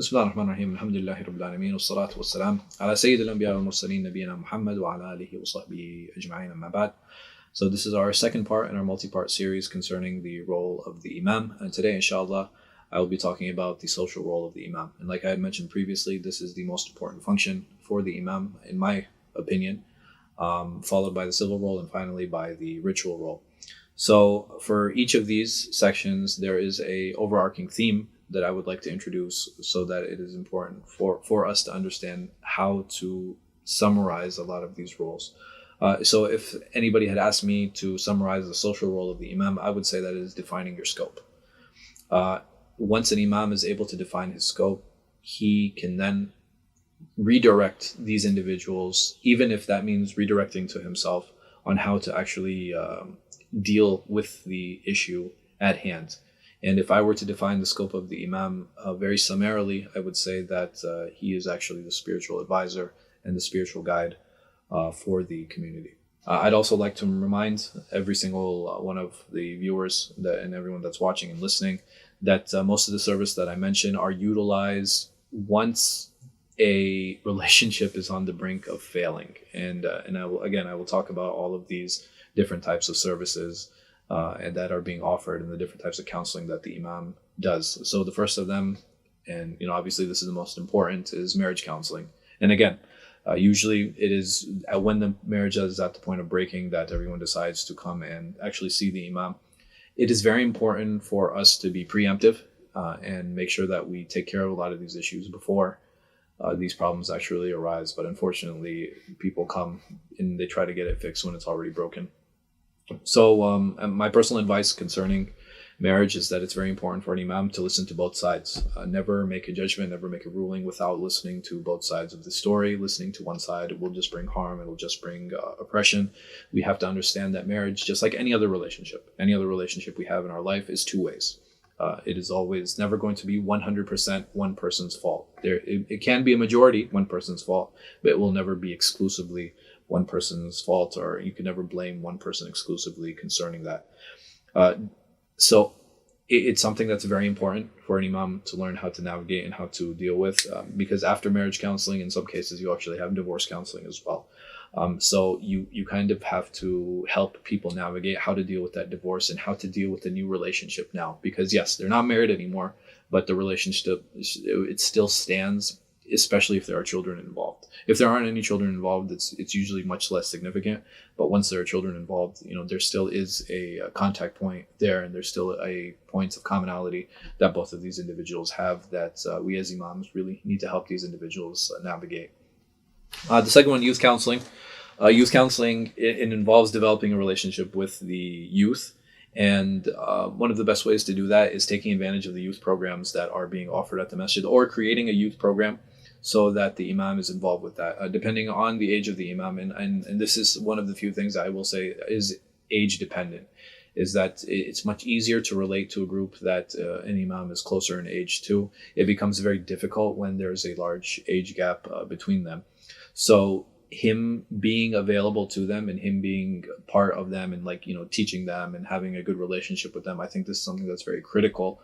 بسم الله الرحمن الرحيم الحمد لله رب العالمين والصلاة والسلام على سيد الأنبياء والمرسلين نبينا محمد وعلى آله وصحبه أجمعين أما بعد. So this is our second part in our multi-part series concerning the role of the Imam, and today inshallah I will be talking about the social role of the Imam. And like I had mentioned previously, this is the most important function for the Imam in my opinion, followed by the civil role and finally by the ritual role. So for each of these sections there is a overarching theme that I would like to introduce, so that it is important for us to understand how to summarize a lot of these roles. So if anybody had asked me to summarize the social role of the Imam, I would say that it is defining your scope. Once an Imam is able to define his scope, he can then redirect these individuals, even if that means redirecting to himself, on how to actually deal with the issue at hand. And if I were to define the scope of the Imam very summarily, I would say that he is actually the spiritual advisor and the spiritual guide for the community. I'd also like to remind every single one of the viewers and everyone that's watching and listening that most of the service that I mentioned are utilized once a relationship is on the brink of failing. And I will talk about all of these different types of services and that are being offered, and the different types of counseling that the Imam does. So the first of them, and obviously this is the most important, is marriage counseling. And again, usually it is when the marriage is at the point of breaking that everyone decides to come and actually see the Imam. It is very important for us to be preemptive and make sure that we take care of a lot of these issues before these problems actually arise. But unfortunately, people come and they try to get it fixed when it's already broken. So my personal advice concerning marriage is that it's very important for an Imam to listen to both sides. Never make a judgment, never make a ruling without listening to both sides of the story. Listening to one side will just bring harm, it'll just bring oppression. We have to understand that marriage, just like any other relationship we have in our life, is two ways. It is always never going to be 100% one person's fault. It can be a majority one person's fault, but it will never be exclusively one person's fault, or you can never blame one person exclusively concerning that. So it's something that's very important for an Imam to learn how to navigate and how to deal with, because after marriage counseling, in some cases, you actually have divorce counseling as well. So you kind of have to help people navigate how to deal with that divorce and how to deal with the new relationship now. Because yes, they're not married anymore, but the relationship, it still stands, especially if there are children involved. If there aren't any children involved, it's usually much less significant. But once there are children involved, there still is a contact point there, and there's still a point of commonality that both of these individuals have that we as Imams really need to help these individuals navigate. The second one, youth counseling. Youth counseling, it involves developing a relationship with the youth. And one of the best ways to do that is taking advantage of the youth programs that are being offered at the masjid, or creating a youth program so that the Imam is involved with that, depending on the age of the Imam. And this is one of the few things I will say is age dependent, is that it's much easier to relate to a group that an Imam is closer in age to. It becomes very difficult when there's a large age gap between them. So him being available to them and him being part of them and teaching them and having a good relationship with them, I think this is something that's very critical,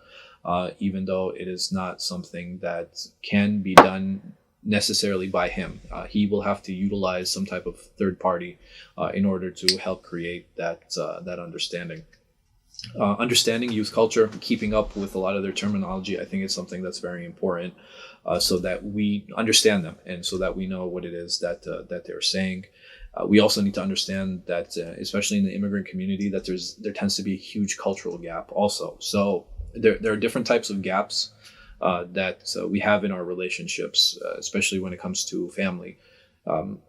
even though it is not something that can be done necessarily by him. He will have to utilize some type of third party in order to help create that understanding. Understanding youth culture, keeping up with a lot of their terminology, I think is something that's very important, so that we understand them and so that we know what it is that they're saying. We also need to understand that, especially in the immigrant community, that there tends to be a huge cultural gap also. So there are different types of gaps that we have in our relationships, especially when it comes to family.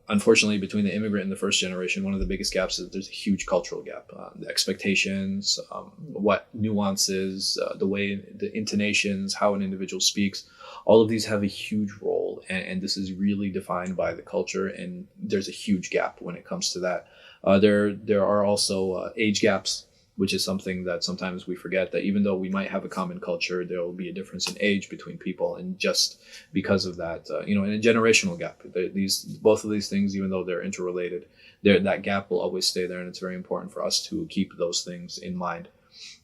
Unfortunately, between the immigrant and the first generation, one of the biggest gaps is there's a huge cultural gap. The expectations, what nuances, the way, the intonations, how an individual speaks, all of these have a huge role. And this is really defined by the culture. And there's a huge gap when it comes to that. There are also age gaps, which is something that sometimes we forget, that even though we might have a common culture, there will be a difference in age between people. And just because of that, and a generational gap, both of these things, even though they're interrelated, that gap will always stay there. And it's very important for us to keep those things in mind.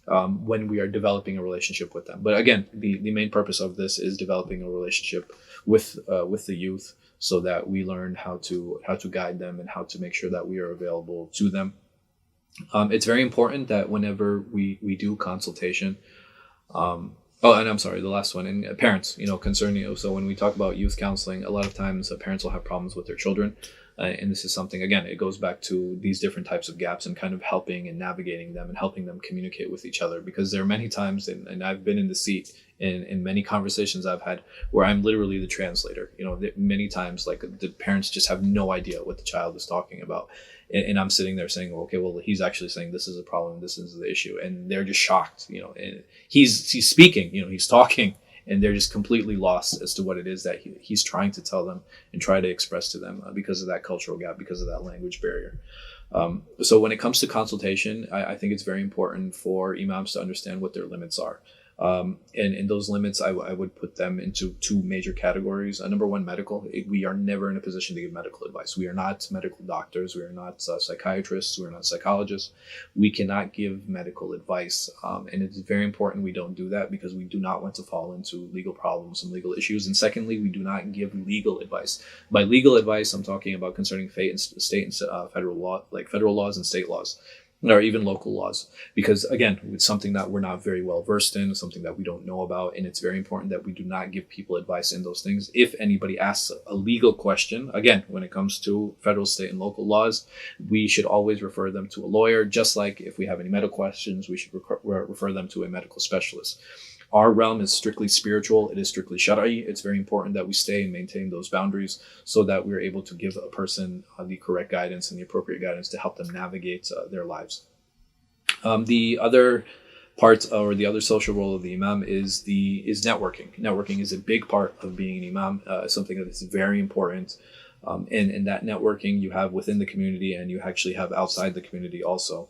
when we are developing a relationship with them. But again, the main purpose of this is developing a relationship with the youth, so that we learn how to guide them and how to make sure that we are available to them. It's very important that whenever we do consultation, oh, and I'm sorry, the last one, and parents, concerning, so when we talk about youth counseling, a lot of times parents will have problems with their children. And this is something, again, it goes back to these different types of gaps and kind of helping and navigating them and helping them communicate with each other. Because there are many times, and I've been in the seat in many conversations I've had where I'm literally the translator. Many times, like, the parents just have no idea what the child is talking about. And I'm sitting there saying, well, okay, well, he's actually saying this is a problem, this is the issue. And they're just shocked, and he's speaking, he's talking, and they're just completely lost as to what it is that he's trying to tell them and try to express to them, because of that cultural gap, because of that language barrier. So when it comes to consultation, I think it's very important for imams to understand what their limits are. And those limits, I would put them into two major categories. Number one, medical. We are never in a position to give medical advice. We are not medical doctors. We are not psychiatrists. We are not psychologists. We cannot give medical advice. And it's very important we don't do that, because we do not want to fall into legal problems and legal issues. And secondly, we do not give legal advice. By legal advice, I'm talking about concerning state and federal law, like federal laws and state laws, or even local laws, because again, it's something that we're not very well versed in, something that we don't know about, and it's very important that we do not give people advice in those things. If anybody asks a legal question, again, when it comes to federal, state, and local laws, we should always refer them to a lawyer. Just like if we have any medical questions, we should refer them to a medical specialist. Our realm is strictly spiritual. It is strictly shara'i. It's very important that we stay and maintain those boundaries, so that we're able to give a person the correct guidance and the appropriate guidance to help them navigate their lives. The other part, or the other social role of the imam, is networking. Networking is a big part of being an imam, something that is very important. And that networking you have within the community, and you actually have outside the community also.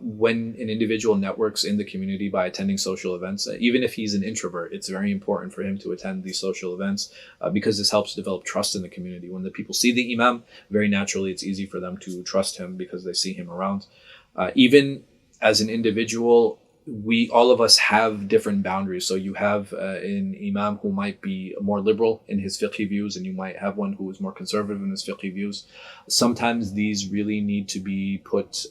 When an individual networks in the community by attending social events, even if he's an introvert, it's very important for him to attend these social events, because this helps develop trust in the community. When the people see the imam, very naturally, it's easy for them to trust him because they see him around. Even as an individual, all of us have different boundaries. So you have an imam who might be more liberal in his fiqhi views, and you might have one who is more conservative in his fiqhi views. Sometimes these really need to be put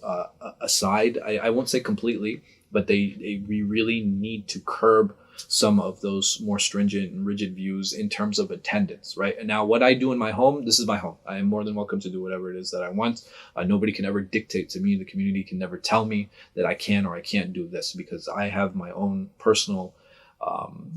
aside. I won't say completely, but we really need to curb some of those more stringent and rigid views in terms of attendance, right? And now what I do in my home, this is my home. I am more than welcome to do whatever it is that I want. Nobody can ever dictate to me. The community can never tell me that I can or I can't do this, because I have my own personal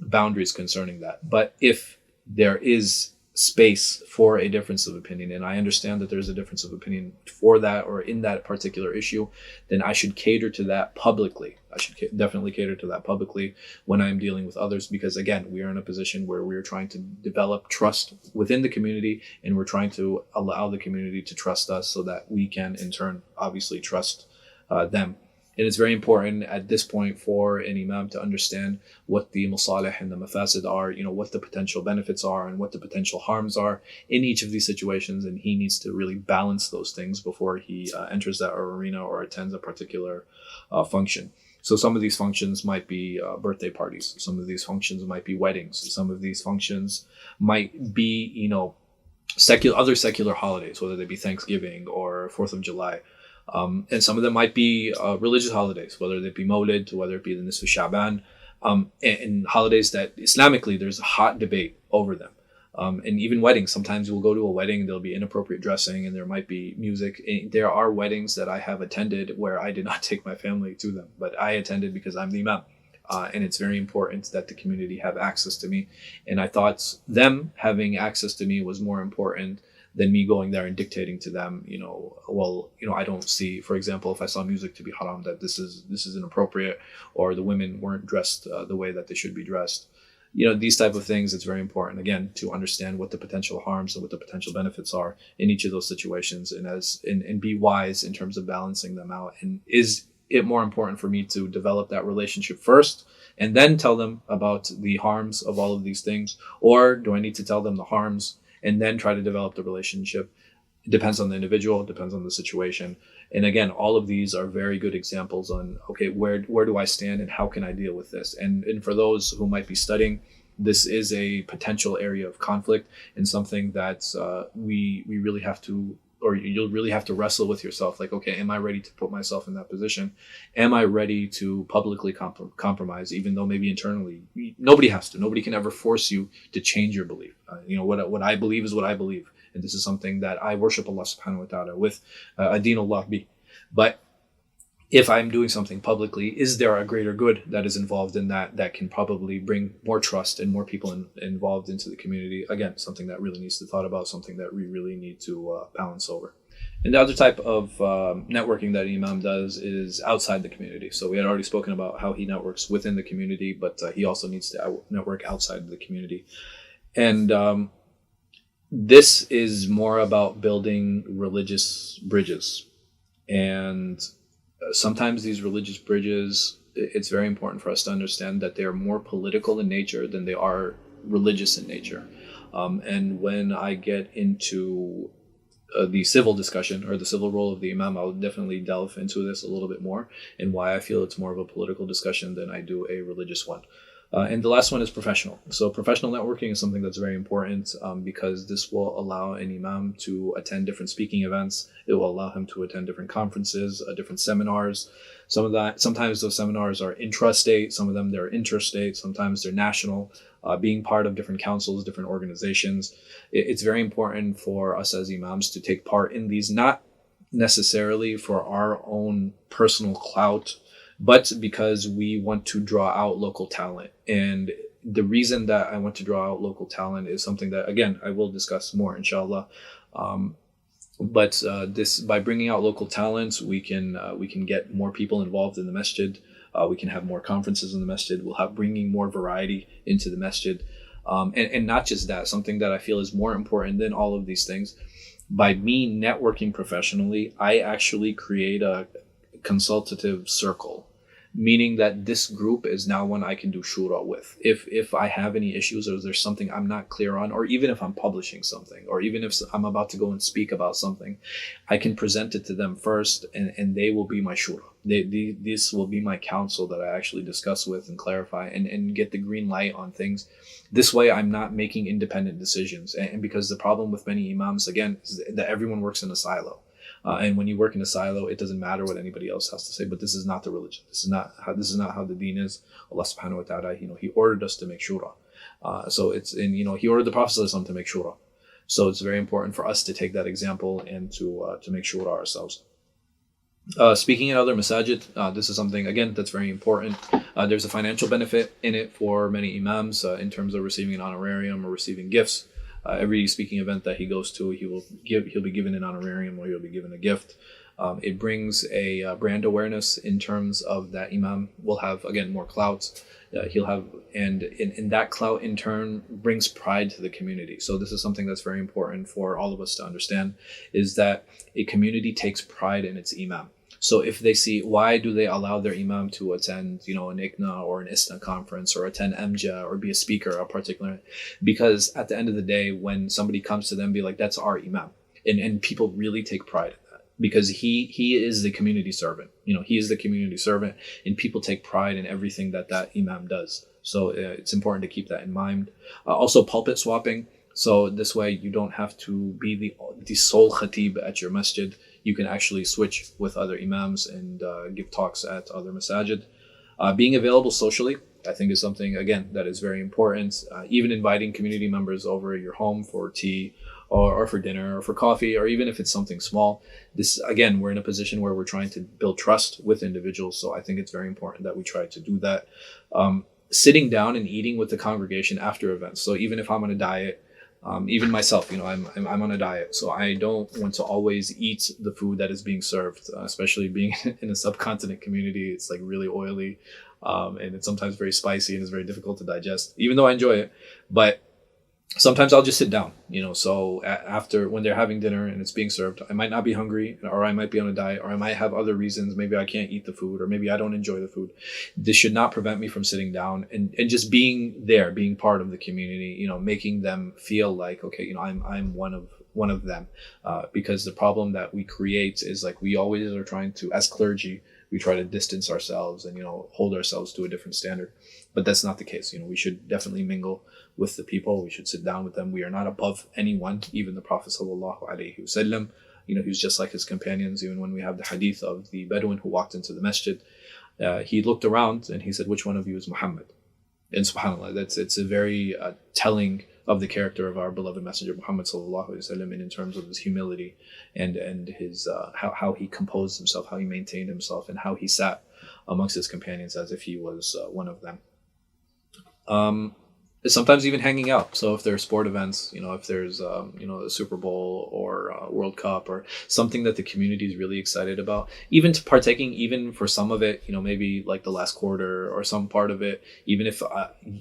boundaries concerning that. But if there is space for a difference of opinion, and I understand that there's a difference of opinion for that or in that particular issue, then I should cater to that publicly. I should definitely cater to that publicly when I'm dealing with others, because again, we are in a position where we're trying to develop trust within the community, and we're trying to allow the community to trust us, so that we can in turn obviously trust them. And it's very important at this point for an imam to understand what the masalih and the mafasid are, what the potential benefits are and what the potential harms are in each of these situations. And he needs to really balance those things before he enters that arena or attends a particular function. So some of these functions might be birthday parties. Some of these functions might be weddings. Some of these functions might be, other secular holidays, whether they be Thanksgiving or 4th of July. And some of them might be religious holidays, whether they be Mawlid, whether it be the Nisfu Sha'ban, and holidays that Islamically there's a hot debate over them. And even weddings, sometimes we'll go to a wedding and there'll be inappropriate dressing and there might be music. There are weddings that I have attended where I did not take my family to them, but I attended because I'm the imam. And it's very important that the community have access to me. And I thought them having access to me was more important than me going there and dictating to them, I don't see, for example, if I saw music to be haram, that this is inappropriate, or the women weren't dressed the way that they should be dressed. These type of things, it's very important, again, to understand what the potential harms and what the potential benefits are in each of those situations, and be wise in terms of balancing them out. And is it more important for me to develop that relationship first and then tell them about the harms of all of these things, or do I need to tell them the harms and then try to develop the relationship? It depends on the individual, it depends on the situation. And again, all of these are very good examples on, okay, where do I stand and how can I deal with this? And for those who might be studying, this is a potential area of conflict and something that we really have to, or you'll really have to wrestle with yourself. Like, okay, am I ready to put myself in that position? Am I ready to publicly compromise, even though maybe internally nobody has to? Nobody can ever force you to change your belief. What I believe is what I believe, and this is something that I worship Allah Subhanahu wa Taala with, adeen Allah bi. But if I'm doing something publicly, is there a greater good that is involved in that can probably bring more trust and more people involved into the community? Again, something that really needs to be thought about, something that we really need to balance over. And the other type of networking that Imam does is outside the community. So we had already spoken about how he networks within the community, but he also needs to network outside the community. And this is more about building religious bridges. And sometimes these religious bridges, it's very important for us to understand that they are more political in nature than they are religious in nature. And when I get into the civil discussion or the civil role of the Imam, I'll definitely delve into this a little bit more and why I feel it's more of a political discussion than I do a religious one. And the last one is professional. So professional networking is something that's very important because this will allow an Imam to attend different speaking events. It will allow him to attend different conferences, different seminars. Sometimes those seminars are intrastate, some of them they're interstate, sometimes they're national. Being part of different councils, different organizations, it's very important for us as Imams to take part in these, not necessarily for our own personal clout, but because we want to draw out local talent. And the reason that I want to draw out local talent is something that, again, I will discuss more, inshallah. But this, by bringing out local talents, we can get more people involved in the masjid. We can have more conferences in the masjid. We'll have bringing more variety into the masjid. And not just that, something that I feel is more important than all of these things. By me networking professionally, I actually create a consultative circle, meaning that this group is now one I can do shura with. If I have any issues or there's something I'm not clear on, or even if I'm publishing something, or even if I'm about to go and speak about something, I can present it to them first and they will be my shura. This will be my counsel that I actually discuss with and clarify and get the green light on things. This way I'm not making independent decisions. And because the problem with many imams, again, is that everyone works in a silo. And when you work in a silo, it doesn't matter what anybody else has to say. But this is not the religion. This is not how the deen is. Allah Subhanahu wa Taala, He ordered us to make shura. So it's He ordered the Prophet ﷺ to make shura. So it's very important for us to take that example and to make shura ourselves. Speaking in other masajid, this is something again that's very important. There's a financial benefit in it for many imams in terms of receiving an honorarium or receiving gifts. Every speaking event that he goes to, he'll be given an honorarium or he'll be given a gift. It brings a brand awareness in terms of that imam will have, again, more clout. He'll have, and in that clout in turn brings pride to the community. So this is something that's very important for all of us to understand, is that a community takes pride in its imam. So if they see, why do they allow their imam to attend, an ICNA or an ISNA conference or attend MJA or be a speaker, a particular, because at the end of the day, when somebody comes to them, be like, that's our imam. And people really take pride in that because he is the community servant. He is the community servant and people take pride in everything that imam does. So it's important to keep that in mind. Also pulpit swapping. So this way you don't have to be the sole khatib at your masjid. You can actually switch with other imams and give talks at other masajid. Being available socially, I think, is something, again, that is very important. Even inviting community members over your home for tea or for dinner or for coffee, or even if it's something small. This, again, we're in a position where we're trying to build trust with individuals. So I think it's very important that we try to do that. Sitting down and eating with the congregation after events. So even if I'm on a diet, even myself, I'm on a diet, so I don't want to always eat the food that is being served, especially being in a subcontinent community. It's like really oily, and it's sometimes very spicy and it's very difficult to digest, even though I enjoy it. But sometimes I'll just sit down, so after, when they're having dinner and it's being served, I might not be hungry, or I might be on a diet, or I might have other reasons. Maybe I can't eat the food, or maybe I don't enjoy the food. This should not prevent me from sitting down and just being there, being part of the community, making them feel like, okay, I'm one of them. Because the problem that we create is, like, we always are trying to, as clergy, we try to distance ourselves and, hold ourselves to a different standard. But that's not the case. We should definitely mingle with the people. We should sit down with them. We are not above anyone. Even the Prophet sallallahu alaihi wasallam, he was just like his companions. Even when we have the hadith of the Bedouin who walked into the masjid, he looked around and he said, "Which one of you is Muhammad?" And subhanAllah, it's a very telling of the character of our beloved Messenger Muhammad sallallahu alaihi wasallam, and in terms of his humility and his how he composed himself, how he maintained himself, and how he sat amongst his companions as if he was one of them. Sometimes even hanging out. So if there's sport events, if there's a Super Bowl or a World Cup or something that the community is really excited about, even to partaking, even for some of it, maybe like the last quarter or some part of it, even if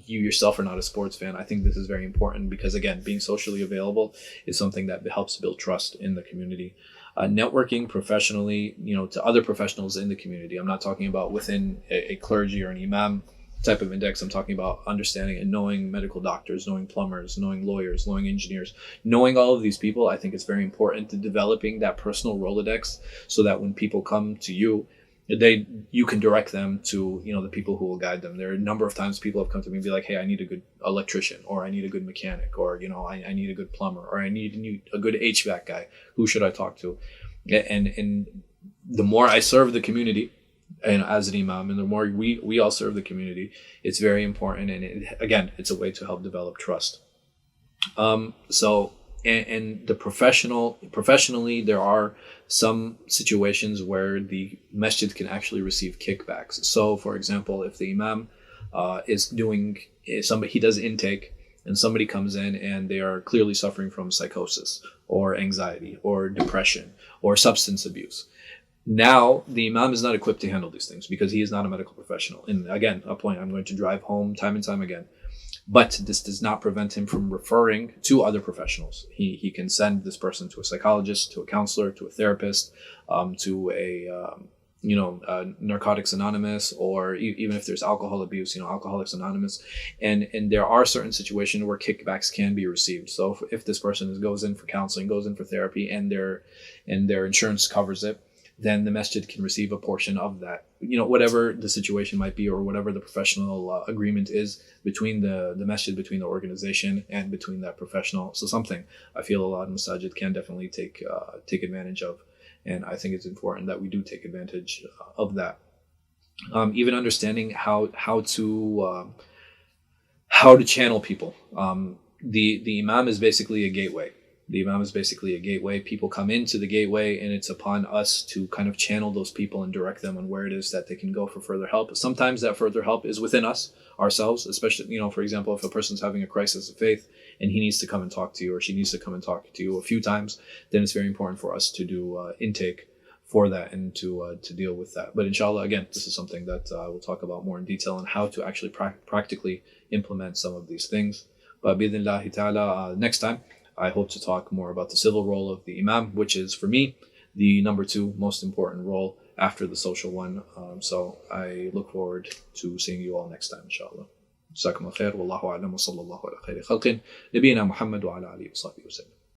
you yourself are not a sports fan, I think this is very important, because again, being socially available is something that helps build trust in the community. Networking professionally, to other professionals in the community. I'm not talking about within a clergy or an imam type of index. I'm talking about understanding and knowing medical doctors, knowing plumbers, knowing lawyers, knowing engineers, knowing all of these people. I think it's very important to developing that personal Rolodex, so that when people come to you, you can direct them to the people who will guide them. There are a number of times people have come to me and be like, "Hey, I need a good electrician, or I need a good mechanic, or I need a good plumber, or I need a good HVAC guy. Who should I talk to?" And the more I serve the community, and as an imam, and the more we all serve the community, it's very important. And again, it's a way to help develop trust. So and the professionally, there are some situations where the masjid can actually receive kickbacks. So for example, if the imam he does intake, and somebody comes in and they are clearly suffering from psychosis or anxiety or depression or substance abuse. Now, the imam is not equipped to handle these things, because he is not a medical professional. And again, a point I'm going to drive home time and time again. But this does not prevent him from referring to other professionals. He can send this person to a psychologist, to a counselor, to a therapist, to Narcotics Anonymous, or even if there's alcohol abuse, Alcoholics Anonymous. And there are certain situations where kickbacks can be received. So if this person goes in for counseling, goes in for therapy, and their insurance covers it, then the masjid can receive a portion of that, whatever the situation might be, or whatever the professional agreement is between the masjid, between the organization, and between that professional. So something I feel a lot of masajid can definitely take advantage of, and I think it's important that we do take advantage of that. Even understanding how to channel people. The imam is basically a gateway. The imam is basically a gateway. People come into the gateway, and it's upon us to kind of channel those people and direct them on where it is that they can go for further help. Sometimes that further help is within us, ourselves, especially, for example, if a person's having a crisis of faith and he needs to come and talk to you, or she needs to come and talk to you a few times, then it's very important for us to do intake for that, and to deal with that. But inshallah, again, this is something that we'll talk about more in detail on how to actually practically implement some of these things. But bi'idhnillahi ta'ala, next time, I hope to talk more about the civil role of the imam, which is, for me, the number 2 most important role after the social one. So I look forward to seeing you all next time, inshallah. جزاكم الله خير والله أعلم وصلى الله على خير خلق نبينا محمد وعلى آله وصحبه وسلم.